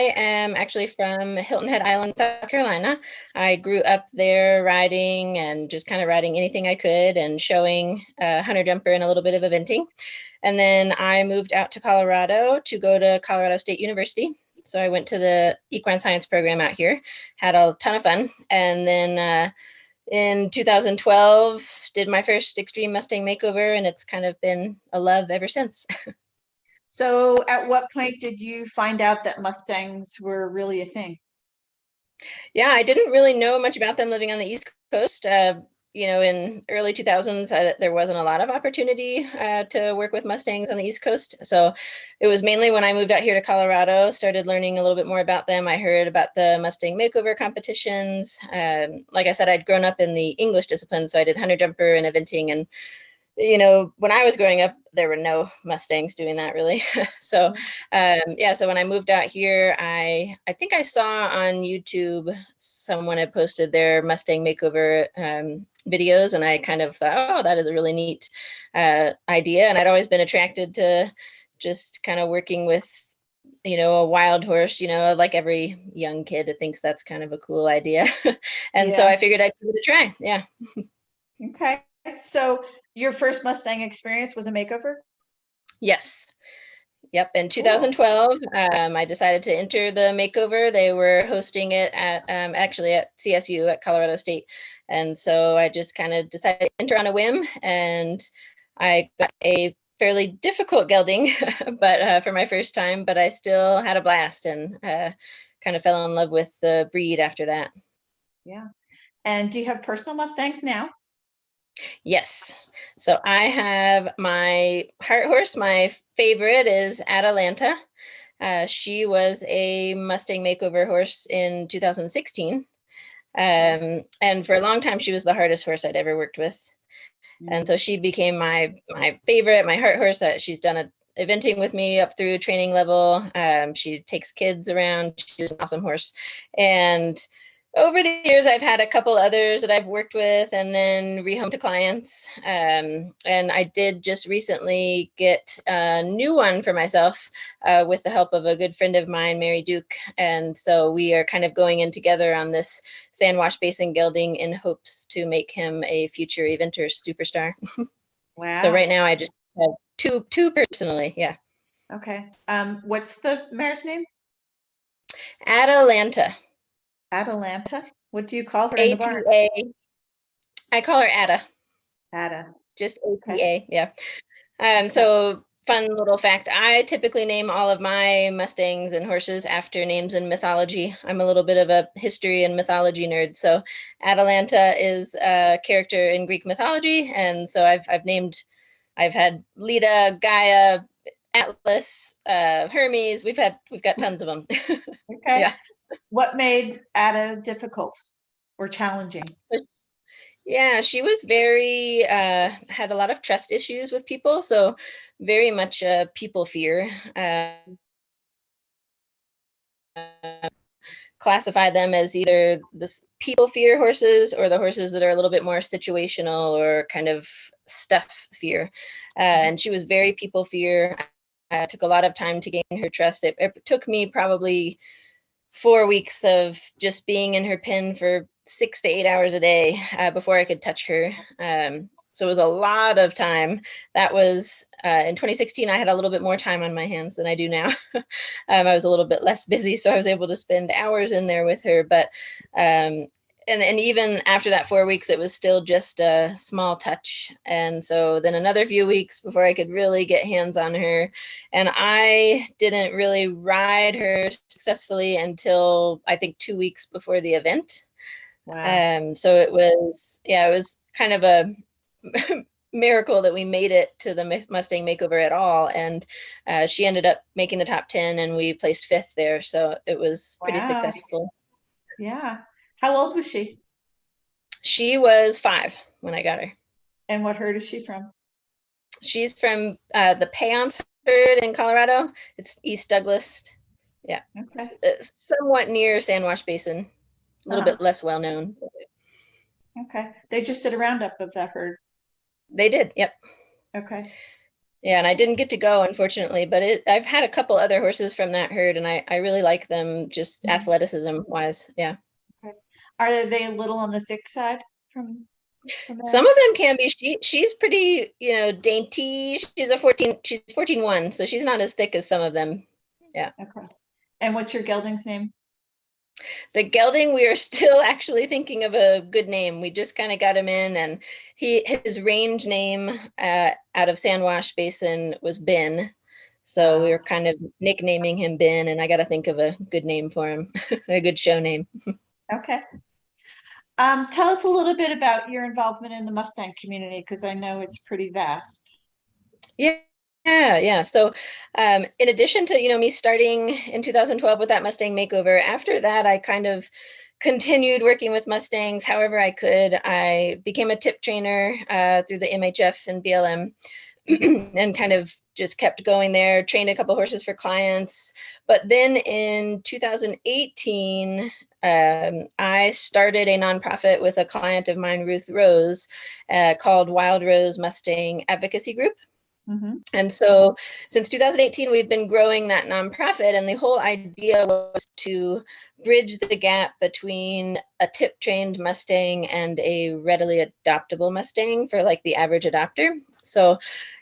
I am actually from Hilton Head Island, South Carolina. I grew up there riding and just kind of riding anything I could and showing hunter jumper and a little bit of eventing. And then I moved out to Colorado to go to Colorado State University. So I went to the equine science program out here, had a ton of fun. And then in 2012, did my first extreme Mustang makeover, and it's kind of been a love ever since. So at what point did you find out that Mustangs were really a thing? Yeah, I didn't really know much about them living on the East Coast. In early 2000s, there wasn't a lot of opportunity to work with Mustangs on the East Coast. So it was mainly when I moved out here to Colorado, started learning a little bit more about them. I heard about the Mustang makeover competitions. Like I said, I'd grown up in the English discipline, so I did hunter jumper and eventing, and when I was growing up, there were no Mustangs doing that really. So, so when I moved out here, I think I saw on YouTube someone had posted their Mustang makeover videos, and I kind of thought, oh, that is a really neat idea. And I'd always been attracted to just kind of working with, a wild horse, like every young kid thinks that's kind of a cool idea. And so I figured I'd give it a try. Yeah. Okay. So your first Mustang experience was a makeover? Yes. Yep. In 2012, I decided to enter the makeover. They were hosting it at actually at CSU at Colorado State. And so I just kind of decided to enter on a whim, and I got a fairly difficult gelding, but for my first time, but I still had a blast and kind of fell in love with the breed after that. Yeah. And do you have personal Mustangs now? Yes. So I have my heart horse. My favorite is Atalanta. She was a Mustang makeover horse in 2016. And for a long time, she was the hardest horse I'd ever worked with. And so she became my favorite, my heart horse. She's done a eventing with me up through training level. She takes kids around. She's an awesome horse. And over the years, I've had a couple others that I've worked with and then rehomed to clients. And I did just recently get a new one for myself with the help of a good friend of mine, Mary Duke. And so we are kind of going in together on this sand wash basin gelding in hopes to make him a future eventer superstar. Wow. So right now I just have two personally. Yeah. Okay. What's the mare's name? Atalanta. Atalanta? What do you call her in the barn? ATA. I call her Ada. Ada. Just ATA. Yeah. So fun little fact. I typically name all of my Mustangs and horses after names in mythology. I'm a little bit of a history and mythology nerd. So Atalanta is a character in Greek mythology. And so I've had Leda, Gaia, Atlas, Hermes. We've got tons of them. Okay. Yeah. What made Ada difficult or challenging? Yeah, she was very had a lot of trust issues with people, so very much people fear. Classify them as either the people fear horses or the horses that are a little bit more situational or kind of stuff fear. And she was very people fear. It took a lot of time to gain her trust. It took me probably 4 weeks of just being in her pen for 6 to 8 hours a day before I could touch her. So it was a lot of time. That was in 2016. I had a little bit more time on my hands than I do now. I was a little bit less busy, so I was able to spend hours in there with her. But and even after that 4 weeks, it was still just a small touch. And so then another few weeks before I could really get hands on her. And I didn't really ride her successfully until I think 2 weeks before the event. Wow. So it was kind of a miracle that we made it to the Mustang makeover at all. And she ended up making the top 10 and we placed 5th there. So it was pretty successful. Yeah. How old was she? She was 5 when I got her. And what herd is she from? She's from the Payance herd in Colorado. It's East Douglas. Yeah. Okay. Somewhat near Sand Wash Basin. A little bit less well known. Okay. They just did a roundup of that herd. They did. Yep. Okay. Yeah, and I didn't get to go, unfortunately, but I've had a couple other horses from that herd, and I really like them just Mhm. athleticism wise. Yeah. Okay. Are they a little on the thick side from Some there? of them can be. She's pretty, dainty. She's 14-1, so she's not as thick as some of them. Yeah. Okay. And what's your gelding's name? The gelding, we are still actually thinking of a good name. We just kind of got him in, and his range name out of Sandwash Basin was Ben. So we Uh, were kind of nicknaming him Ben, and I got to think of a good name for him, a good show name. okay. Tell us a little bit about your involvement in the Mustang community, because I know it's pretty vast. Yeah. Yeah. So, in addition to, me starting in 2012 with that Mustang makeover, after that, I kind of continued working with Mustangs however I could. I became a tip trainer through the MHF and BLM Mhm. and kind of just kept going there, trained a couple horses for clients. But then in 2018, I started a nonprofit with a client of mine, Ruth Rose, called Wild Rose Mustang Advocacy Group. Mhm. And so since 2018, we've been growing that nonprofit, and the whole idea was to bridge the gap between a tip trained Mustang and a readily adoptable Mustang for like the average adopter. So,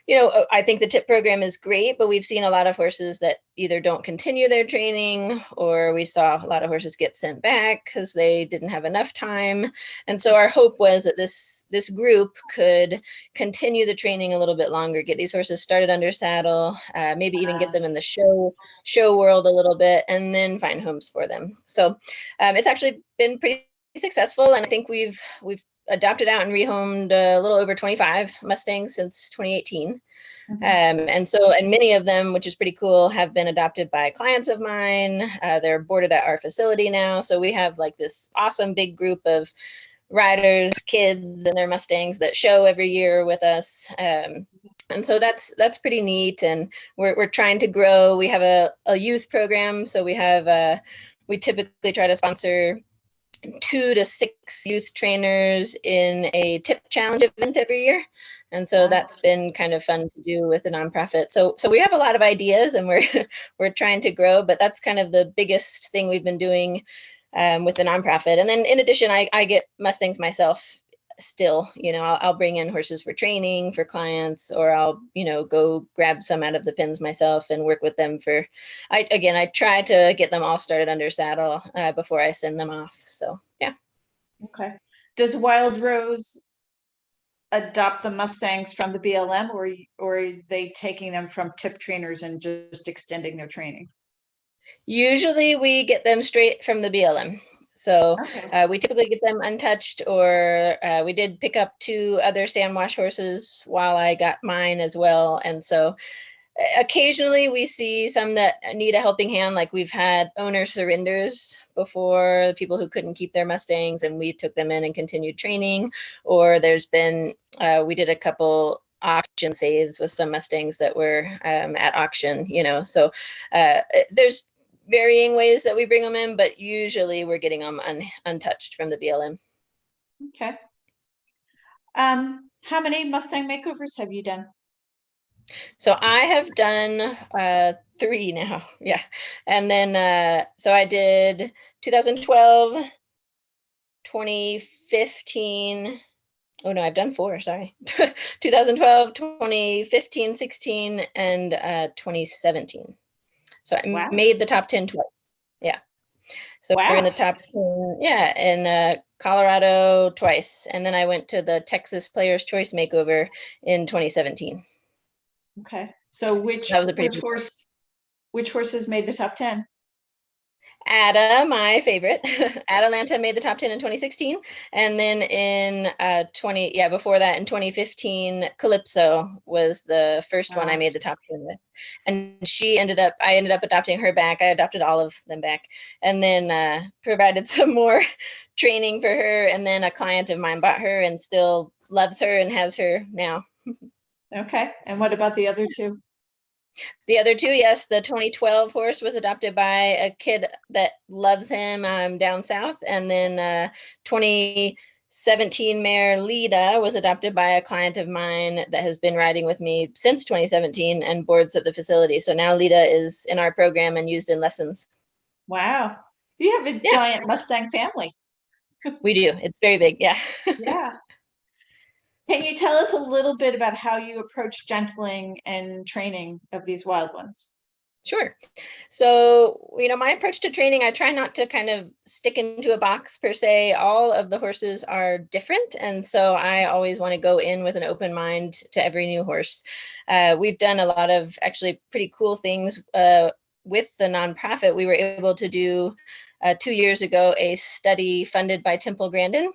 I think the tip program is great, but we've seen a lot of horses that either don't continue their training, or we saw a lot of horses get sent back because they didn't have enough time. And so our hope was that this group could continue the training a little bit longer, get these horses started under saddle, maybe even get Uh, them in the show world a little bit, and then find homes for them. So it's actually been pretty successful, and I think we've adopted out and rehomed a little over 25 Mustangs since 2018. mhm. And many of them, which is pretty cool, have been adopted by clients of mine. They're boarded at our facility now. So we have like this awesome big group of riders, kids, and their Mustangs that show every year with us. And so that's pretty neat. And we're trying to grow. We have a youth program, so we typically try to sponsor 2 to 6 youth trainers in a tip challenge event every year. And so Wow. that's been kind of fun to do with the nonprofit. So we have a lot of ideas, and we're we're trying to grow, but that's kind of the biggest thing we've been doing with the nonprofit. And then in addition, I get Mustangs myself still. I'll bring in horses for training for clients, or I'll go grab some out of the pens myself and work with them for. I try to get them all started under saddle before I send them off. So yeah. Okay. Does Wild Rose adopt the Mustangs from the BLM, or are they taking them from tip trainers and just extending their training? Usually we get them straight from the BLM. So Okay. we typically get them untouched, or we did pick up 2 other Sandwash horses while I got mine as well. And so occasionally we see some that need a helping hand, like we've had owner surrenders before, people who couldn't keep their Mustangs, and we took them in and continued training. Or there's been, we did a couple auction saves with some Mustangs that were at auction, so there's varying ways that we bring them in, but usually we're getting them untouched from the BLM. Okay. How many Mustang makeovers have you done? So I have done 3 now. Yeah. And then so I did 2012, 2015. Oh no, I've done 4, sorry. 2012, 2015, 16, and 2017. So I Wow. made the top 10 twice. Yeah. So we're in Wow. the top 10, yeah, in Colorado twice. And then I went to the Texas Players Choice Makeover in 2017. Okay. So So that was a pretty big. which horses made the top 10? Ada, my favorite. Atalanta made the top 10 in 2016. And then in before that in 2015, Calypso was the first one I Uh, made the top 10 with. And I ended up adopting her back. I adopted all of them back. And then provided some more training for her. And then a client of mine bought her and still loves her and has her now. okay. And what about the other two? The other 2, yes, the 2012 horse was adopted by a kid that loves him down south, and then 2016 17 mare Lita was adopted by a client of mine that has been riding with me since 2017 and boards at the facility. So now Lita is in our program and used in lessons. Wow. You have a Yeah, giant Mustang family. we do. It's very big. Yeah. Yeah. Can you tell us a little bit about how you approach gentling and training of these wild ones? Sure. So, my approach to training, I try not to kind of stick into a box per se. All of the horses are different. And so I always want to go in with an open mind to every new horse. We've done a lot of actually pretty cool things with the nonprofit. We were able to do 2 years ago a study funded by Temple Grandin,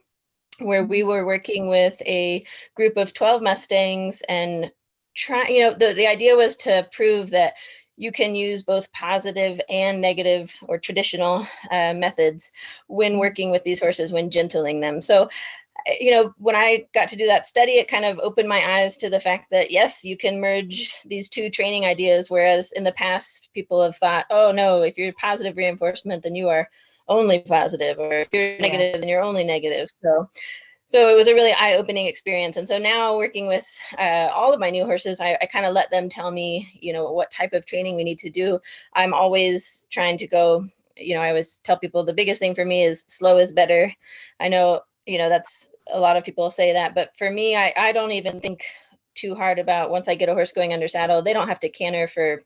where we were working with a group of 12 Mustangs and the idea was to prove that you can use both positive and negative or traditional methods when working with these horses, when gentling them. So, when I got to do that study, it kind of opened my eyes to the fact that, yes, you can merge these two training ideas, whereas in the past, people have thought, oh, no, if you're positive reinforcement, then you are only positive, or if you're Yeah. negative, then you're only negative. So it was a really eye-opening experience. And so now working with all of my new horses, I kind of let them tell me, what type of training we need to do. I'm always trying to go, I always tell people the biggest thing for me is slow is better. I know, that's a lot of people say that, but for me, I don't even think too hard about once I get a horse going under saddle. They don't have to canter for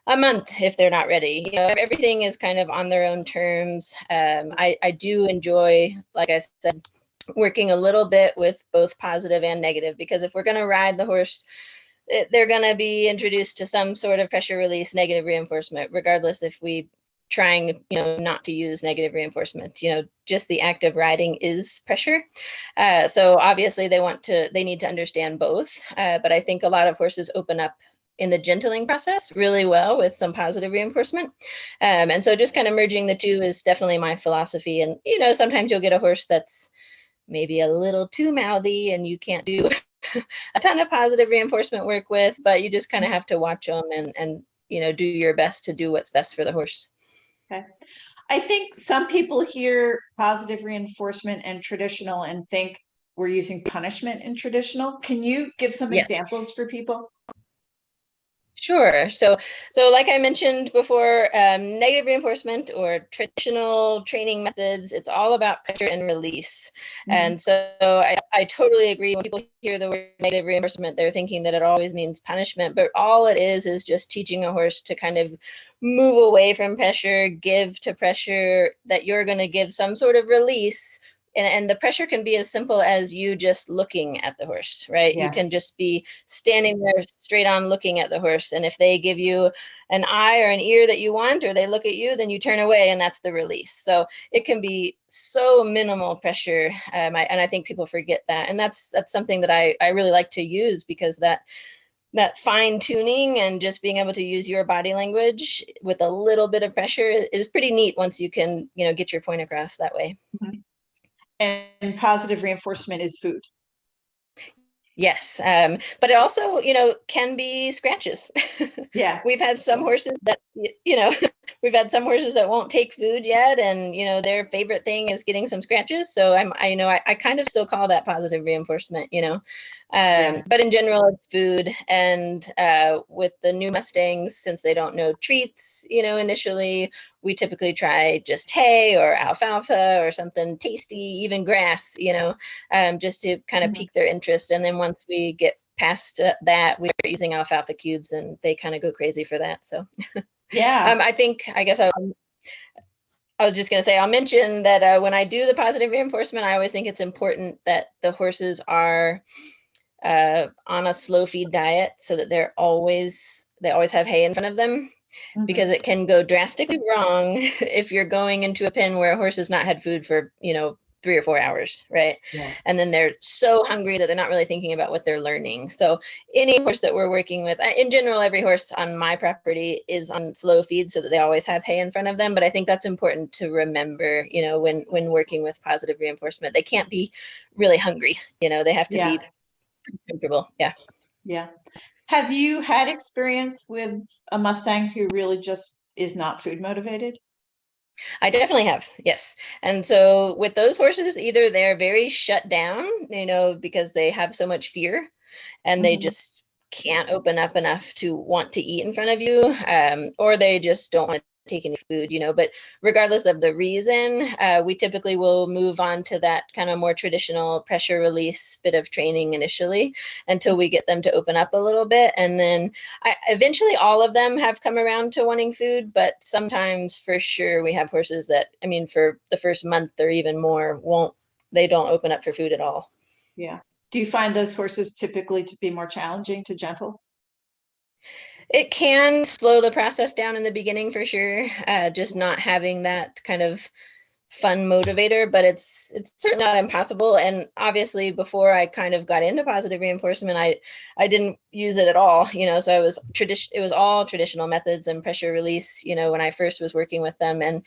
a month if they're not ready. Everything is kind of on their own terms. I do enjoy, like I said, working a little bit with both positive and negative, because if we're going to ride the horse, they're going to be introduced to some sort of pressure release negative reinforcement, regardless if we trying not to use negative reinforcement. Just the act of riding is pressure. So obviously they need to understand both, but I think a lot of horses open up in the gentling process really well with some positive reinforcement. And so just kind of merging the two is definitely my philosophy. And sometimes you'll get a horse that's maybe a little too mouthy and you can't do a ton of positive reinforcement work with, but you just kind of have to watch them and do your best to do what's best for the horse. Okay. I think some people hear positive reinforcement and traditional and think we're using punishment in traditional. Can you give some Yes. examples for people? Sure. So like I mentioned before, negative reinforcement or traditional training methods, it's all about pressure and release. And so I totally agree. When people hear the word negative reinforcement, they're thinking that it always means punishment, but all it is just teaching a horse to kind of move away from pressure, give to pressure, that you're going to give some sort of release. And the pressure can be as simple as you just looking at the horse, right? Yeah. You can just be standing there straight on looking at the horse. And if they give you an eye or an ear that you want, or they look at you, then you turn away, and that's the release. So it can be so minimal pressure. And I think people forget that. And that's something that I really like to use, because that fine tuning and just being able to use your body language with a little bit of pressure is pretty neat once you can, get your point across that way. And positive reinforcement is food. Yes, but it also, can be scratches. Yeah. We've had some horses that, we've had some horses that won't take food yet, and their favorite thing is getting some scratches. So I kind of still call that positive reinforcement. But in general, it's food. And with the new Mustangs, since they don't know treats, initially, we typically try just hay or alfalfa or something tasty, even grass, just to kind of pique their interest. And then once we get past that, we start using alfalfa cubes, and they kind of go crazy for that. So Yeah. I guess I was just going to say, I'll mention that when I do the positive reinforcement, I always think it's important that the horses are on a slow feed diet, so that they always have hay in front of them, because it can go drastically wrong if you're going into a pen where a horse has not had food for 3 or 4 hours, right? Yeah. And then they're so hungry that they're not really thinking about what they're learning. So any horse that we're working with, in general, every horse on my property is on slow feed, so that they always have hay in front of them. But I think that's important to remember, when working with positive reinforcement. They can't be really hungry, they have to be comfortable. Yeah. Yeah. Have you had experience with a Mustang who really just is not food motivated? I definitely have, yes. And so with those horses, either they're very shut down, because they have so much fear and they Mhm. just can't open up enough to want to eat in front of you, or they just don't want to take any food, but regardless of the reason, we typically will move on to that kind of more traditional pressure release bit of training initially until we get them to open up a little bit. And then eventually all of them have come around to wanting food, but sometimes for sure we have horses that, I mean, for the first month or even more, they don't open up for food at all. Yeah. Do you find those horses typically to be more challenging to gentle? It can slow the process down in the beginning for sure, just not having that kind of fun motivator, but it's certainly not impossible. And obviously, before I kind of got into positive reinforcement, I didn't use it at all, so it was all traditional methods and pressure release, when I first was working with them. And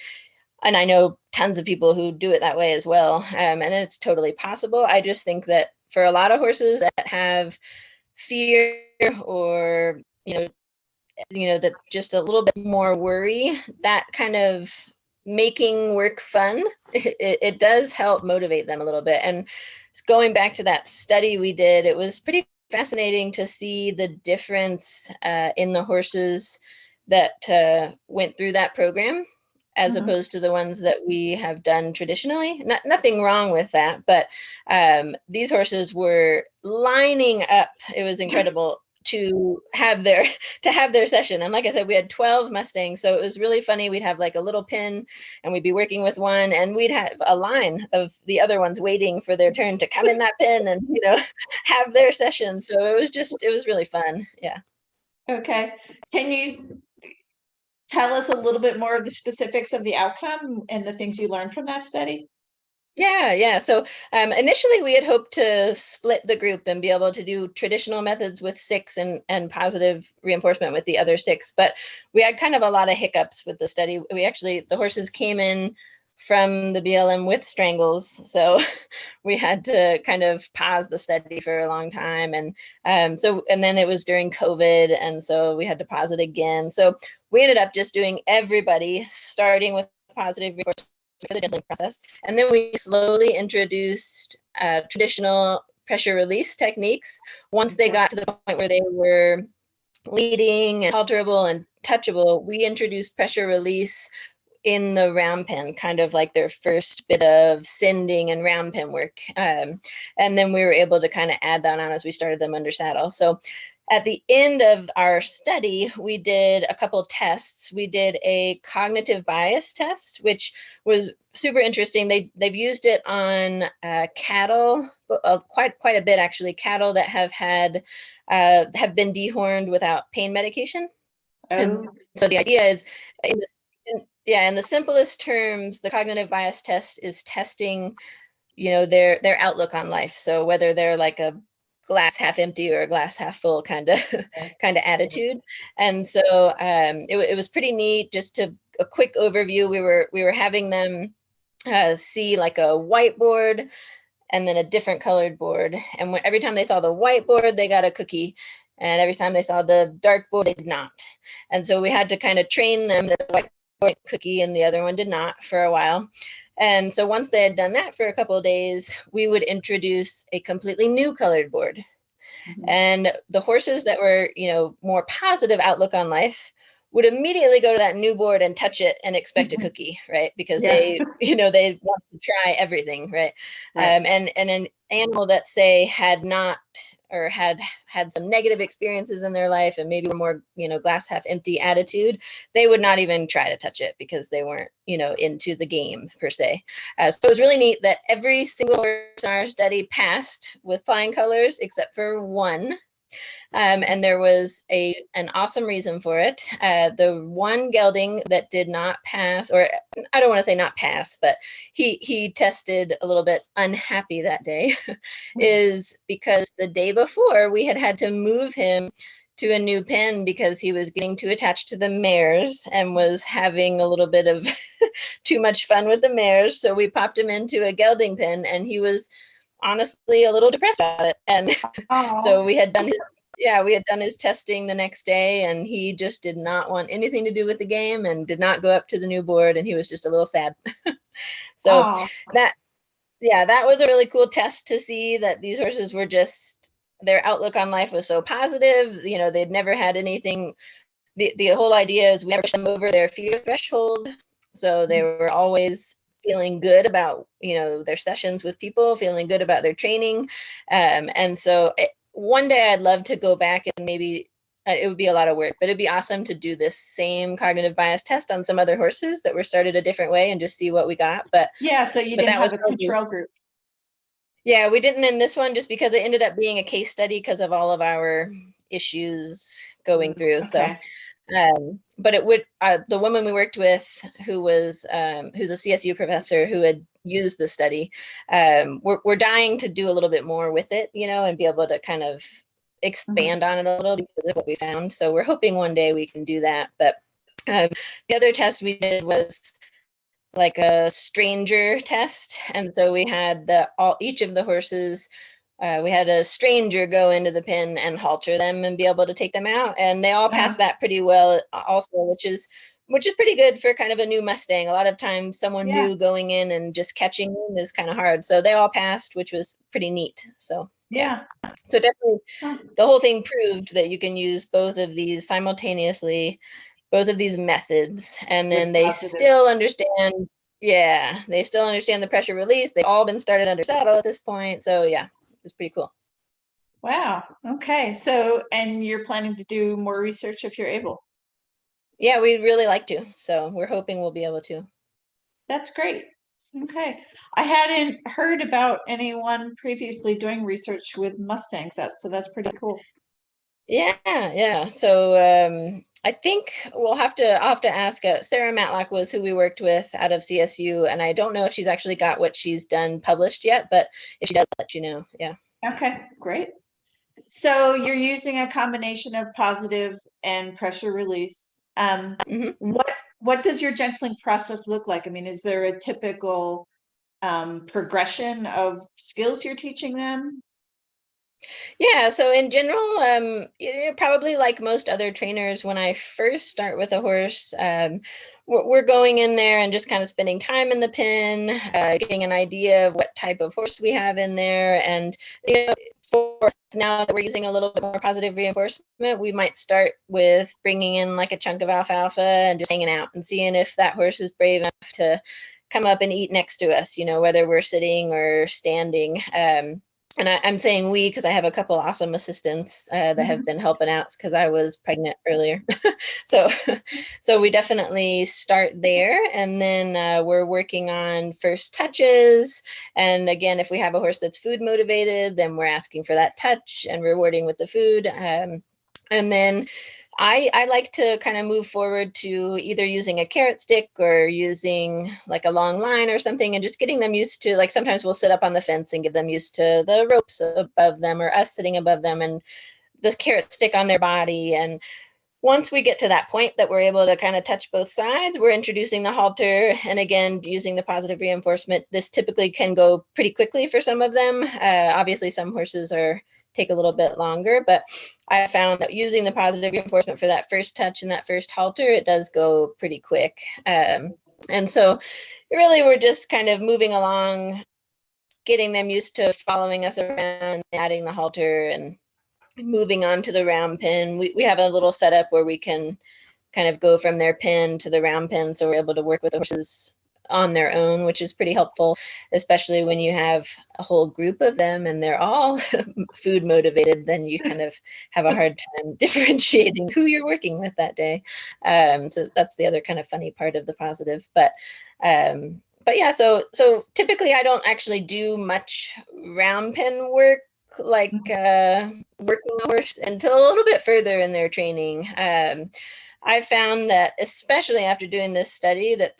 I know tons of people who do it that way as well. And it's totally possible. I just think that for a lot of horses that have fear or that just a little bit more worry, that kind of making work fun, it does help motivate them a little bit. And going back to that study we did, it was pretty fascinating to see the difference in the horses that went through that program as Mhm. opposed to the ones that we have done traditionally. Nothing wrong with that, but these horses were lining up. It was incredible to have their session. And like I said, we had 12 Mustangs, so it was really funny. We'd have like a little pin and we'd be working with one and we'd have a line of the other ones waiting for their turn to come in that pin and have their session. So it was really fun. Yeah. Okay. Can you tell us a little bit more of the specifics of the outcome and the things you learned from that study? Yeah. So initially, we had hoped to split the group and be able to do traditional methods with six and positive reinforcement with the other six. But we had kind of a lot of hiccups with the study. The horses came in from the BLM with strangles. So we had to kind of pause the study for a long time. And then it was during COVID. And so we had to pause it again. So we ended up just doing everybody, starting with positive reinforcement for the gentling process. And then we slowly introduced traditional pressure release techniques. Once they got to the point where they were leading and halterable and touchable, we introduced pressure release in the round pen, kind of like their first bit of sending and round pen work. And then we were able to kind of add that on as we started them under saddle. So at the end of our study, we did a couple tests. We did a cognitive bias test, which was super interesting. They've used it on cattle, quite a bit actually. Cattle that have been dehorned without pain medication. And Oh, so the idea is, in the simplest terms, the cognitive bias test is testing, their outlook on life. So whether they're like a glass half empty or a glass half full kind of okay. kind of attitude. And so it was pretty neat. Just to a quick overview, we were having them see like a whiteboard and then a different colored board. And every time they saw the whiteboard, they got a cookie. And every time they saw the dark board, they did not. And so we had to kind of train them that the whiteboard cookie and the other one did not for a while. And so once they had done that for a couple of days, we would introduce a completely new colored board. Mhm. And the horses that were, more positive outlook on life would immediately go to that new board and touch it and expect a cookie, right? Because Yeah, they want to try everything, right? right. And an animal that say had not or had some negative experiences in their life and maybe were more, glass half empty attitude, they would not even try to touch it because they weren't, into the game per se. So it was really neat that every single horse in our study passed with flying colors except for one. And there was an awesome reason for it. The one gelding that did not pass, or I don't want to say not pass, but he tested a little bit unhappy that day, is because the day before we had to move him to a new pen because he was getting too attached to the mares and was having a little bit of too much fun with the mares. So we popped him into a gelding pen and he was honestly a little depressed about it. And Oh, so we had done yeah, we had done his testing the next day, and he just did not want anything to do with the game and did not go up to the new board, and he was just a little sad. So Oh, that, yeah, that was a really cool test to see that these horses were just, their outlook on life was so positive. You know, they'd never had anything. The whole idea is we never pushed them over their fear threshold. So they were always feeling good about, you know, their sessions with people, feeling good about their training. And so one day I'd love to go back and maybe it would be a lot of work, but it'd be awesome to do this same cognitive bias test on some other horses that were started a different way and just see what we got. yeah. So you But didn't that was have a probably, control group. yeah, we didn't in this one just because it ended up being a case study because of all of our issues going through. So Okay. but it would, the woman we worked with who was who's a CSU professor who had used the study, we're dying to do a little bit more with it, you know, and be able to kind of expand on it a little because of what we found. So we're hoping one day we can do that. But the other test we did was like a stranger test, and so we had each of the horses, we had a stranger go into the pen and halter them and be able to take them out, and they all passed that pretty well also, which is pretty good for kind of a new Mustang. A lot of times someone Yeah. new going in and just catching them is kind of hard, so they all passed, which was pretty neat. So yeah, Yeah. so definitely Huh. the whole thing proved that you can use both of these simultaneously, both of these methods, and With then they positive. still understand. Yeah, they still understand the pressure release. They've all been started under saddle at this point. So yeah, it's pretty cool. Wow. Okay. So, and you're planning to do more research if you're able. Yeah, we'd really like to. So we're hoping we'll be able to. That's great. Okay. I hadn't heard about anyone previously doing research with Mustangs. So that's pretty cool. Yeah, yeah. So I think I'll have to ask. Sarah Matlock was who we worked with out of CSU, and I don't know if she's actually got what she's done published yet, but if she does, let you know. Yeah. Okay, great. So you're using a combination of positive and pressure release. Hmm. What does your gentling process look like? I mean, is there a typical progression of skills you're teaching them? Yeah, so in general, probably like most other trainers, when I first start with a horse, we're going in there and just kind of spending time in the pen, getting an idea of what type of horse we have in there. And, you know, for us now that we're using a little bit more positive reinforcement, we might start with bringing in like a chunk of alfalfa and just hanging out and seeing if that horse is brave enough to come up and eat next to us, you know, whether we're sitting or standing. And I'm saying we because I have a couple awesome assistants that have Mhm. been helping out because I was pregnant earlier. So, so we definitely start there, and then we're working on first touches. And again, if we have a horse that's food motivated, then we're asking for that touch and rewarding with the food. And then I like to kind of move forward to either using a carrot stick or using like a long line or something and just getting them used to, like sometimes we'll sit up on the fence and get them used to the ropes above them or us sitting above them and the carrot stick on their body. And once we get to that point that we're able to kind of touch both sides, we're introducing the halter and again using the positive reinforcement. This typically can go pretty quickly for some of them. Obviously some horses are take a little bit longer, but I found that using the positive reinforcement for that first touch and that first halter, it does go pretty quick. And so really we're just kind of moving along, getting them used to following us around, adding the halter and moving on to the round pin. We have a little setup where we can kind of go from their pin to the round pin. So we're able to work with the horses on their own, which is pretty helpful, especially when you have a whole group of them and they're all food motivated, then you kind of have a hard time differentiating who you're working with that day. So that's the other kind of funny part of the positive. But yeah, so typically I don't actually do much round pin work like working a horse until a little bit further in their training. I found that, especially after doing this study, that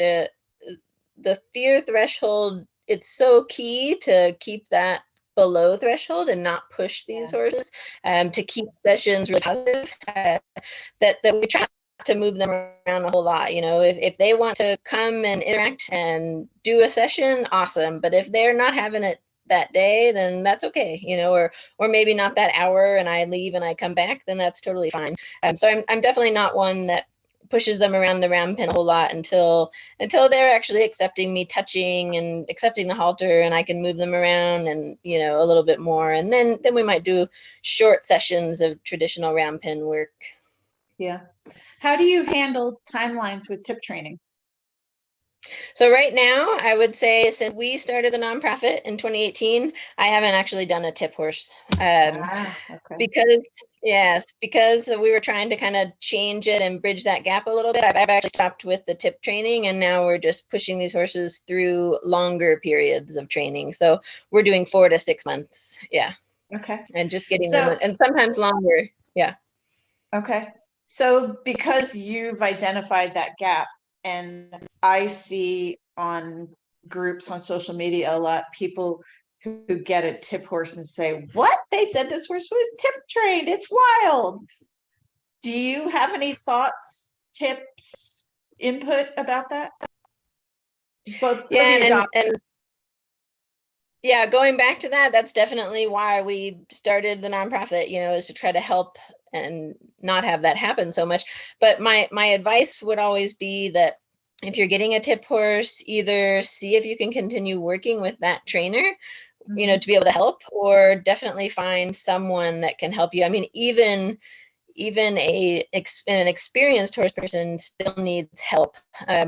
the fear threshold, it's so key to keep that below threshold and not push these Yeah. horses, to keep sessions really positive. That we try to move them around a whole lot. You know, if they want to come and interact and do a session, awesome. But if they're not having it that day, then that's okay, or maybe not that hour and I leave and I come back, then that's totally fine. So I'm definitely not one that pushes them around the round pen a whole lot until they're actually accepting me touching and accepting the halter, and I can move them around and a little bit more, and then we might do short sessions of traditional round pen work. Yeah. How do you handle timelines with tip training? So right now, I would say since we started the nonprofit in 2018, I haven't actually done a tip horse. Okay. Because we were trying to kind of change it and bridge that gap a little bit. I've actually stopped with the tip training, and now we're just pushing these horses through longer periods of training. So we're doing 4 to 6 months. Yeah. Okay. And just getting So, them, and sometimes longer. Yeah. okay. So because you've identified that gap, and I see on groups on social media a lot people who get a tip horse and say, what? They said this horse was tip trained. It's wild. Do you have any thoughts, tips, input about that? Both for Yeah, the and adopters. yeah, going back to that, that's definitely why we started the nonprofit, is to try to help and not have that happen so much. But my advice would always be that if you're getting a tip horse, either see if you can continue working with that trainer, Mhm. to be able to help, or definitely find someone that can help you. I mean, even an experienced horse person still needs help,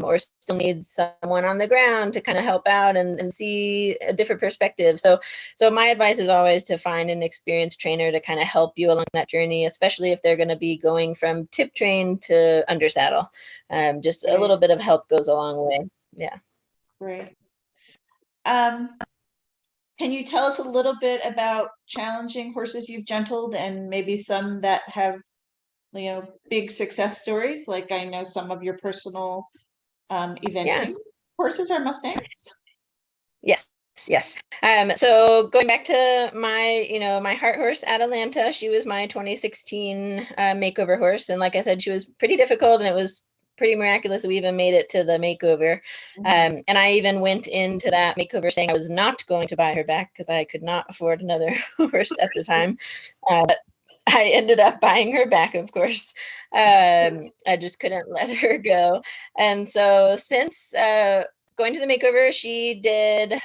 or still needs someone on the ground to kind of help out and see a different perspective. So my advice is always to find an experienced trainer to kind of help you along that journey, especially if they're going to be going from tip train to under saddle. Just a little bit of help goes a long way. Yeah. Right. Can you tell us a little bit about challenging horses you've gentled, and maybe some that have, big success stories? Like I know some of your personal Yeah. eventing horses are Mustangs. Yes, yes. So going back to my heart horse, Atalanta, she was my 2016 makeover horse, and like I said, she was pretty difficult, and it was pretty miraculous we even made it to the makeover. Mhm. And I even went into that makeover saying I was not going to buy her back because I could not afford another horse at the time. But I ended up buying her back, of course. I just couldn't let her go, and so since going to the makeover, she did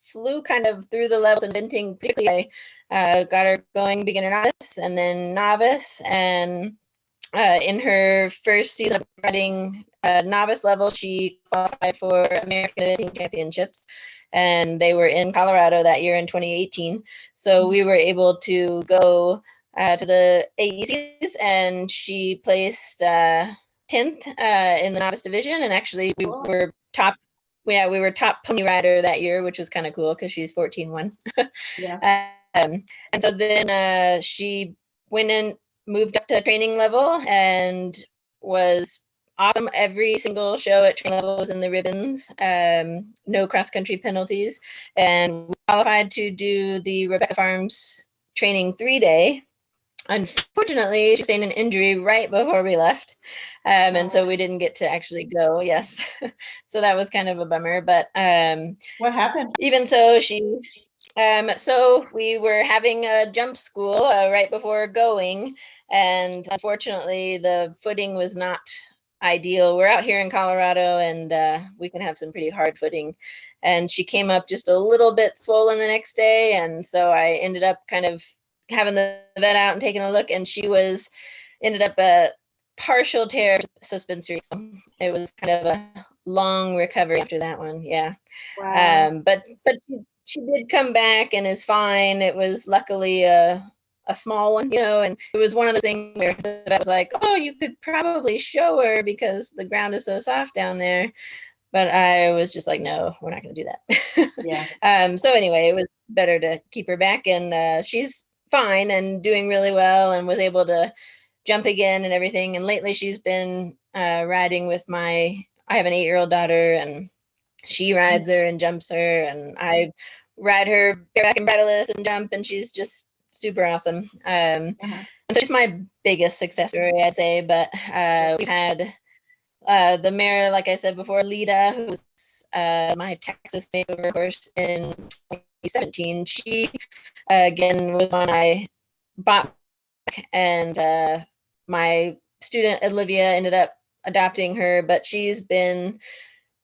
flew kind of through the levels in venting. Particularly, I got her going beginner novice and then novice. And in her first season of riding novice level, she qualified for American Eventing Championships, and they were in Colorado that year in 2018. So we were able to go to the AECs, and she placed 10th in the novice division, and actually we Cool. were top. Yeah, we were top pony rider that year, which was kind of cool because she's 14-1. Yeah. And so then she went in, moved up to training level, and was awesome. Every single show at training level was in the ribbons. No cross country penalties, and we qualified to do the Rebecca Farms training 3-day. Unfortunately, she sustained an injury right before we left. And so we didn't get to actually go. Yes. So that was kind of a bummer. But What happened? even so, so we were having a jump school right before going, and unfortunately, the footing was not ideal. We're out here in Colorado, and we can have some pretty hard footing. And she came up just a little bit swollen the next day, and so I ended up kind of having the vet out and taking a look, and she ended up a partial tear suspensory. So it was kind of a long recovery after that one. Yeah. Wow. But she did come back and is fine. It was luckily a small one, and it was one of the things where I was like, oh, you could probably show her because the ground is so soft down there. But I was just like, no, we're not going to do that. Yeah. So anyway, it was better to keep her back, and she's fine and doing really well, and was able to jump again and everything. And lately, she's been riding with I have an 8-year-old daughter, and she rides her and jumps her, and I ride her bareback and bridleless and jump, and she's just super awesome. Uh-huh. And so she's my biggest success story, I'd say. But we've had the mare, like I said before, Lita, who's my Texas makeover horse in 2017. She, again, was one I bought, and my student Olivia ended up adopting her, but she's been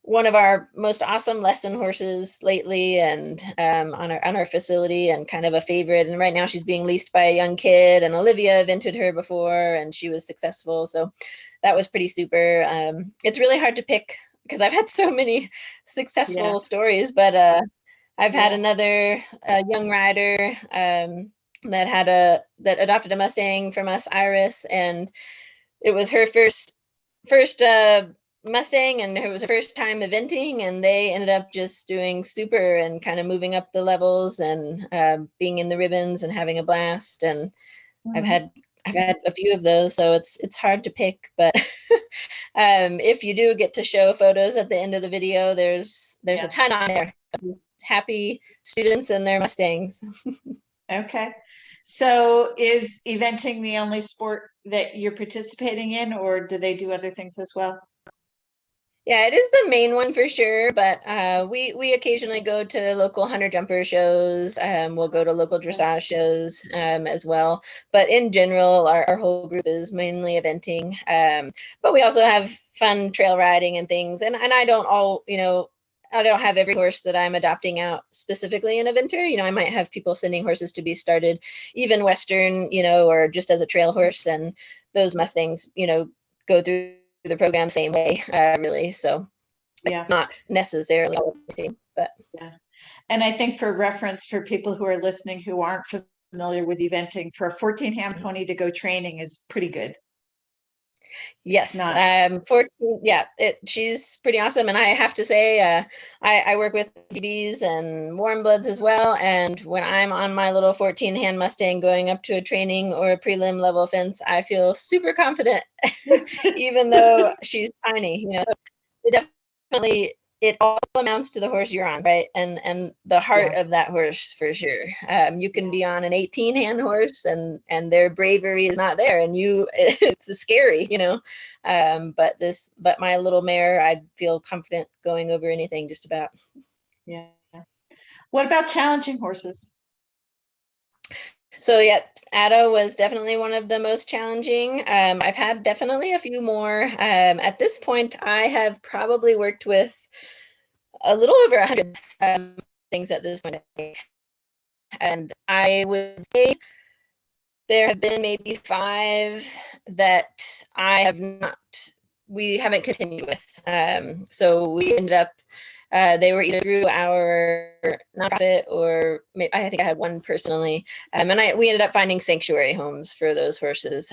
one of our most awesome lesson horses lately, and on our facility, and kind of a favorite. And right now she's being leased by a young kid, and Olivia evented her before and she was successful. So that was pretty super. It's really hard to pick because I've had so many successful stories, but I've had another young rider that adopted a Mustang from us, Iris, and it was her first Mustang, and it was her first time eventing, and they ended up just doing super and kind of moving up the levels and being in the ribbons and having a blast. And I've had a few of those, so it's hard to pick, but if you do get to show photos at the end of the video, there's a ton on there of happy students and their Mustangs. Okay. So is eventing the only sport that you're participating in, or do they do other things as well? Yeah, it is the main one for sure, but we occasionally go to local hunter jumper shows. We'll go to local dressage shows as well. But in general, our whole group is mainly eventing. But we also have fun trail riding and things. And I don't have every horse that I'm adopting out specifically an eventer. I might have people sending horses to be started, even Western, or just as a trail horse. And those Mustangs, go through the program same way, really. So it's not necessarily everything, but And I think for reference for people who are listening who aren't familiar with eventing, for a 14-hand pony to go training is pretty good. Yes, 14. Yeah, she's pretty awesome, and I have to say, I work with DBs and warm bloods as well. And when I'm on my little 14-hand Mustang going up to a training or a prelim level fence, I feel super confident, even though she's tiny. It definitely it all amounts to the horse you're on, right? And the heart of that horse for sure. You can be on an 18-hand horse and their bravery is not there, and it's scary, but my little mare, I'd feel confident going over anything just about. Yeah. What about challenging horses? So yeah, Ada was definitely one of the most challenging. I've had definitely a few more. At this point, I have probably worked with a little over 100 things at this point, and I would say there have been maybe 5 that we haven't continued with. So we ended up, they were either through our nonprofit, or I think I had one personally, and we ended up finding sanctuary homes for those horses.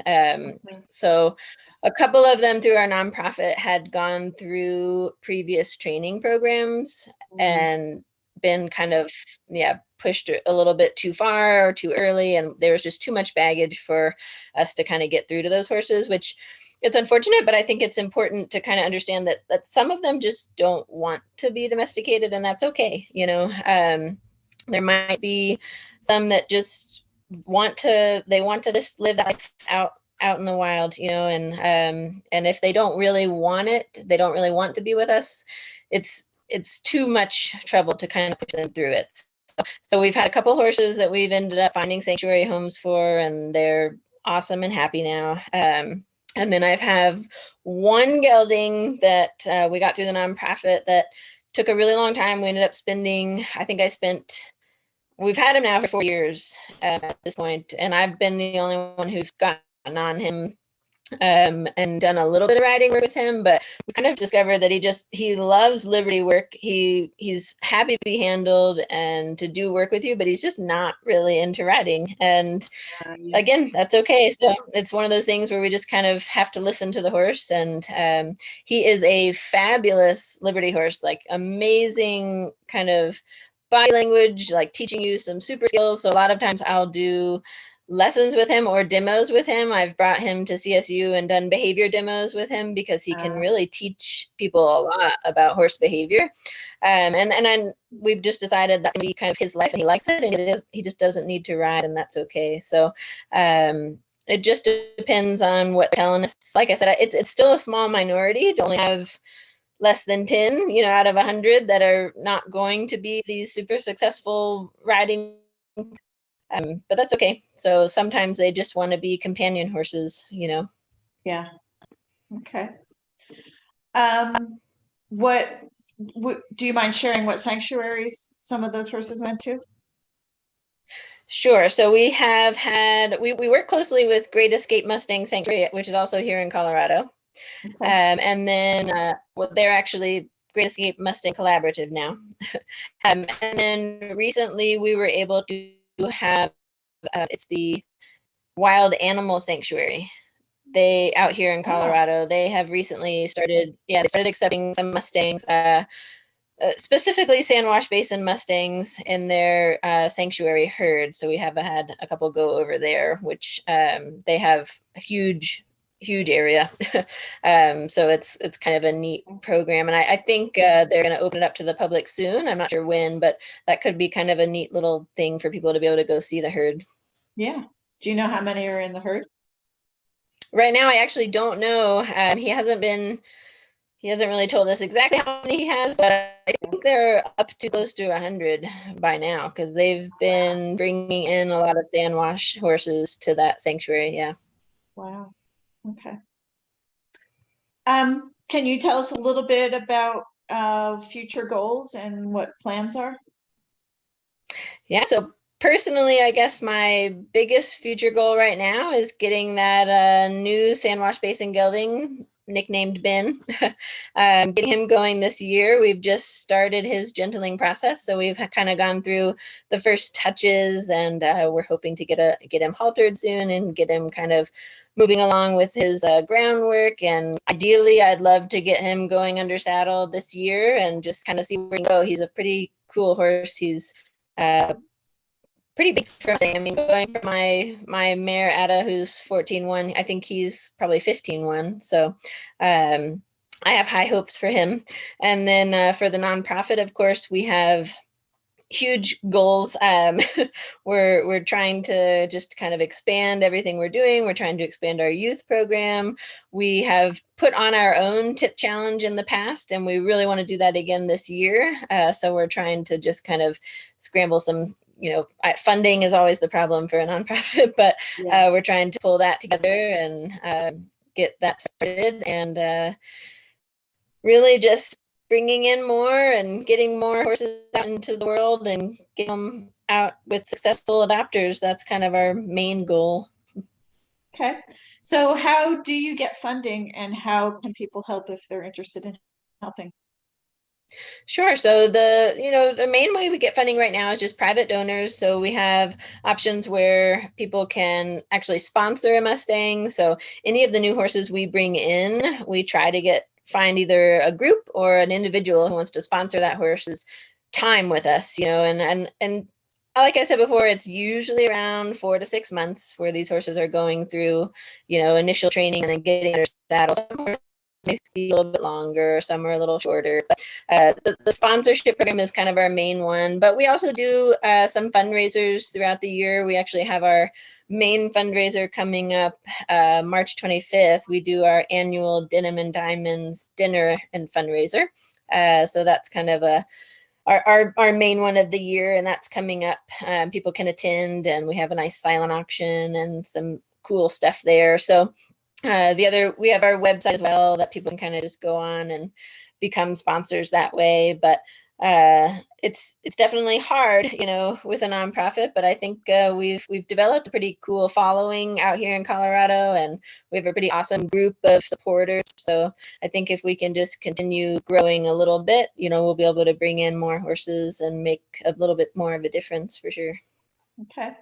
So a couple of them through our nonprofit had gone through previous training programs and been kind of pushed a little bit too far or too early, and there was just too much baggage for us to kind of get through to those horses, which it's unfortunate, but I think it's important to kind of understand that some of them just don't want to be domesticated, and that's okay. There might be some that just want to just live that life out in the wild, and if they don't really want it, they don't really want to be with us, it's too much trouble to kind of push them through it. So we've had a couple horses that we've ended up finding sanctuary homes for, and they're awesome and happy now. And then I have one gelding that we got through the nonprofit that took a really long time. We ended up we've had him now for 4 years at this point, and I've been the only one who's gotten on him and done a little bit of riding work with him, but we kind of discovered that he loves liberty work. He's happy to be handled and to do work with you, but he's just not really into riding. And again, that's okay. So it's one of those things where we just kind of have to listen to the horse. And he is a fabulous liberty horse, like amazing kind of body language, like teaching you some super skills. So a lot of times I'll do lessons with him or demos with him. I've brought him to CSU and done behavior demos with him because he can really teach people a lot about horse behavior. And we've just decided that can be kind of his life, and he likes it, and he just doesn't need to ride, and that's okay. So it just depends on what they're telling us. Like I said, it's still a small minority to only have less than 10, out of 100 that are not going to be these super successful riding. But that's okay. So sometimes they just want to be companion horses. Yeah. Okay. What do you mind sharing what sanctuaries some of those horses went to? Sure. So we have had, we work closely with Great Escape Mustang Sanctuary, which is also here in Colorado. Okay. And then they're actually Great Escape Mustang Collaborative now. And then recently we were able to have, it's the Wild Animal Sanctuary. They out here in Colorado, they have recently started, they started accepting some Mustangs, specifically San Wash Basin Mustangs in their sanctuary herd. So we have had a couple go over there, which they have a huge area. So it's kind of a neat program. And I think they're going to open it up to the public soon. I'm not sure when, but that could be kind of a neat little thing for people to be able to go see the herd. Yeah. Do you know how many are in the herd? Right now, I actually don't know. He hasn't really told us exactly how many he has, but I think they're up to close to 100 by now because they've been bringing in a lot of San Wash horses to that sanctuary. Yeah. Wow. Okay. Can you tell us a little bit about future goals and what plans are? Yeah. So personally, I guess my biggest future goal right now is getting that new San Wash Basin gelding nicknamed Ben, getting him going this year. We've just started his gentling process, so we've kind of gone through the first touches, and we're hoping to get him haltered soon and get him kind of moving along with his groundwork. And ideally, I'd love to get him going under saddle this year and just kind of see where we can go. He's a pretty cool horse. He's pretty big for Mustang. I mean, going from my mare Ada, who's 14-1, I think he's probably 15-1. So I have high hopes for him. And then for the nonprofit, of course, we have huge goals. We're trying to just kind of expand everything we're doing. We're trying to expand our youth program. We have put on our own tip challenge in the past, and we really want to do that again this year. So we're trying to just kind of scramble some. Funding is always the problem for a nonprofit, but we're trying to pull that together and get that started, and really just bringing in more and getting more horses out into the world and get them out with successful adopters. That's kind of our main goal. Okay. So how do you get funding, and how can people help if they're interested in helping? Sure. So the main way we get funding right now is just private donors. So we have options where people can actually sponsor a Mustang. So any of the new horses we bring in, we try to find either a group or an individual who wants to sponsor that horse's time with us, and like I said before, it's usually around 4 to 6 months where these horses are going through, initial training and then getting their saddle. Some horses may be a little bit longer, some are a little shorter. But the sponsorship program is kind of our main one. But we also do some fundraisers throughout the year. We actually have our main fundraiser coming up March 25th. We do our annual Denim and Diamonds dinner and fundraiser. So that's kind of our main one of the year, and that's coming up. People can attend, and we have a nice silent auction and some cool stuff there. So we have our website as well that people can kind of just go on and become sponsors that way. But it's definitely hard, with a nonprofit. But I think we've developed a pretty cool following out here in Colorado, and we have a pretty awesome group of supporters. So I think if we can just continue growing a little bit, we'll be able to bring in more horses and make a little bit more of a difference for sure. Okay.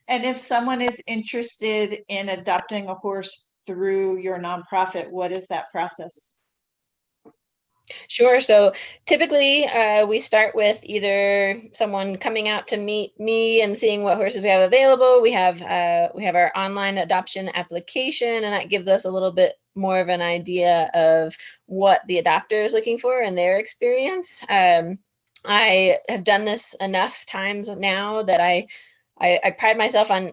And if someone is interested in adopting a horse through your nonprofit, what is that process? Sure. So typically we start with either someone coming out to meet me and seeing what horses we have available. We have our online adoption application, and that gives us a little bit more of an idea of what the adopter is looking for in their experience. I have done this enough times now that I pride myself on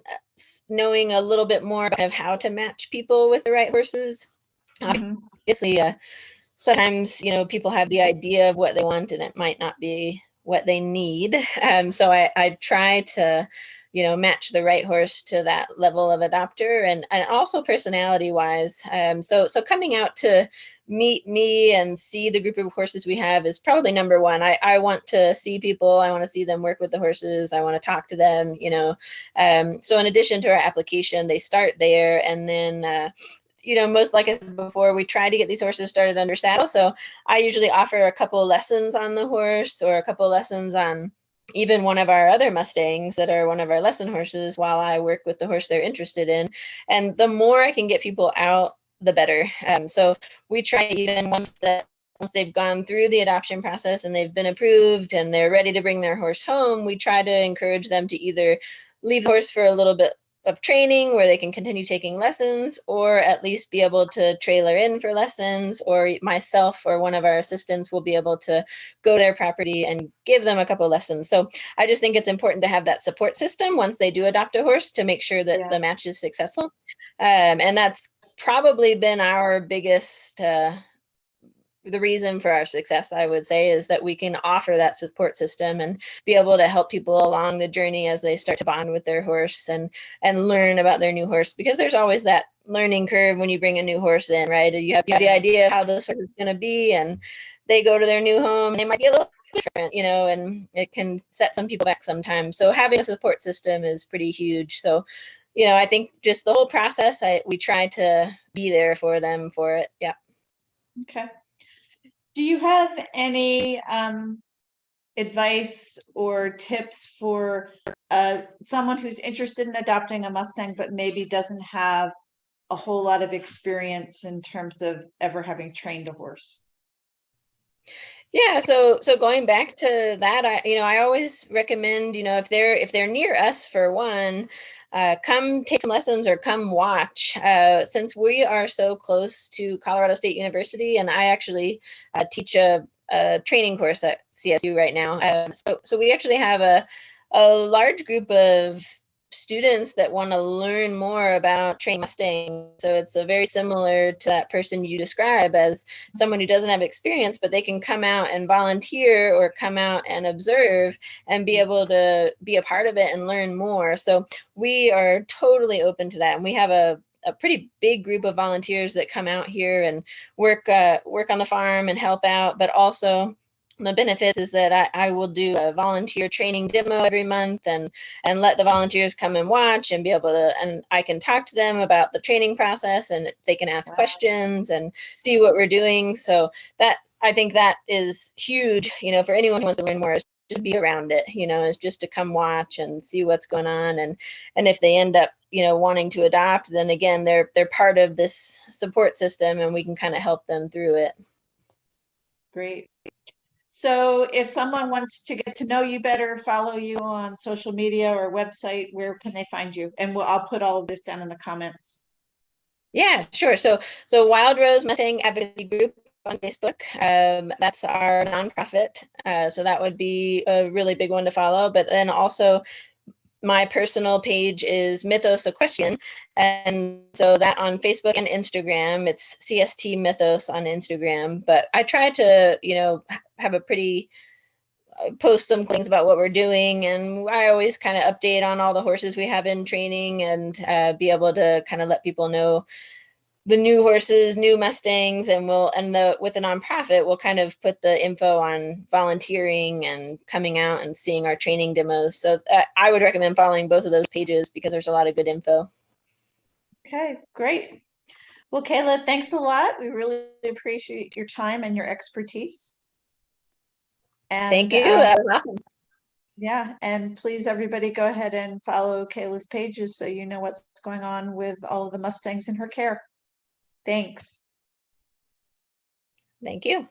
knowing a little bit more about how to match people with the right horses. Mhm. Obviously, sometimes, people have the idea of what they want and it might not be what they need. So I try to, match the right horse to that level of adopter, and also personality wise. So coming out to meet me and see the group of horses we have is probably number one. I want to see people. I want to see them work with the horses. I want to talk to them, So in addition to our application, they start there, and then most, like I said before, we try to get these horses started under saddle. So I usually offer a couple lessons on the horse, or a couple lessons on even one of our other Mustangs that are one of our lesson horses, while I work with the horse they're interested in. And the more I can get people out, the better. So we try, even once they've gone through the adoption process and they've been approved and they're ready to bring their horse home, we try to encourage them to either leave the horse for a little bit of training where they can continue taking lessons, or at least be able to trailer in for lessons, or myself or one of our assistants will be able to go to their property and give them a couple lessons. So I just think it's important to have that support system once they do adopt a horse to make sure that the match is successful. And that's probably been our biggest the reason for our success, I would say, is that we can offer that support system and be able to help people along the journey as they start to bond with their horse and learn about their new horse, because there's always that learning curve when you bring a new horse in, right? You have the idea of how this horse is going to be, and they go to their new home, and they might be a little different, and it can set some people back sometimes. So having a support system is pretty huge. So, I think just the whole process, we try to be there for them for it. Yeah. Okay. Do you have any advice or tips for someone who's interested in adopting a Mustang, but maybe doesn't have a whole lot of experience in terms of ever having trained a horse? Yeah, so going back to that, I always recommend, if they're near us, for one, come take some lessons or come watch. Since we are so close to Colorado State University, and I actually teach a training course at CSU right now. So we actually have a large group of students that want to learn more about training Mustangs. So it's a very similar to that person you describe as someone who doesn't have experience, but they can come out and volunteer or come out and observe and be able to be a part of it and learn more. So we are totally open to that. And we have a pretty big group of volunteers that come out here and work on the farm and help out, but also the benefits is that I will do a volunteer training demo every month, and let the volunteers come and watch and be able to, and I can talk to them about the training process, and they can ask questions and see what we're doing. So that, I think that is huge, for anyone who wants to learn more, is just be around it, is just to come watch and see what's going on. And if they end up, wanting to adopt, then again, they're part of this support system and we can kind of help them through it. Great. So if someone wants to get to know you better, follow you on social media or website, where can they find you? And I'll put all of this down in the comments. Yeah, sure. So Wild Rose Mustang Advocacy Group on Facebook. That's our nonprofit. So that would be a really big one to follow. But then also my personal page is Mythos, a Question. And so that on Facebook and Instagram, it's CST Mythos on Instagram. But I try to, have a pretty post some things about what we're doing, and I always kind of update on all the horses we have in training, and be able to kind of let people know the new horses, new Mustangs, and with the nonprofit, we'll kind of put the info on volunteering and coming out and seeing our training demos. So I would recommend following both of those pages because there's a lot of good info. Okay, great. Well, Cayla, thanks a lot. We really appreciate your time and your expertise. And thank you. That was awesome. Yeah, and please, everybody, go ahead and follow Cayla's pages so you know what's going on with all of the Mustangs in her care. Thanks. Thank you.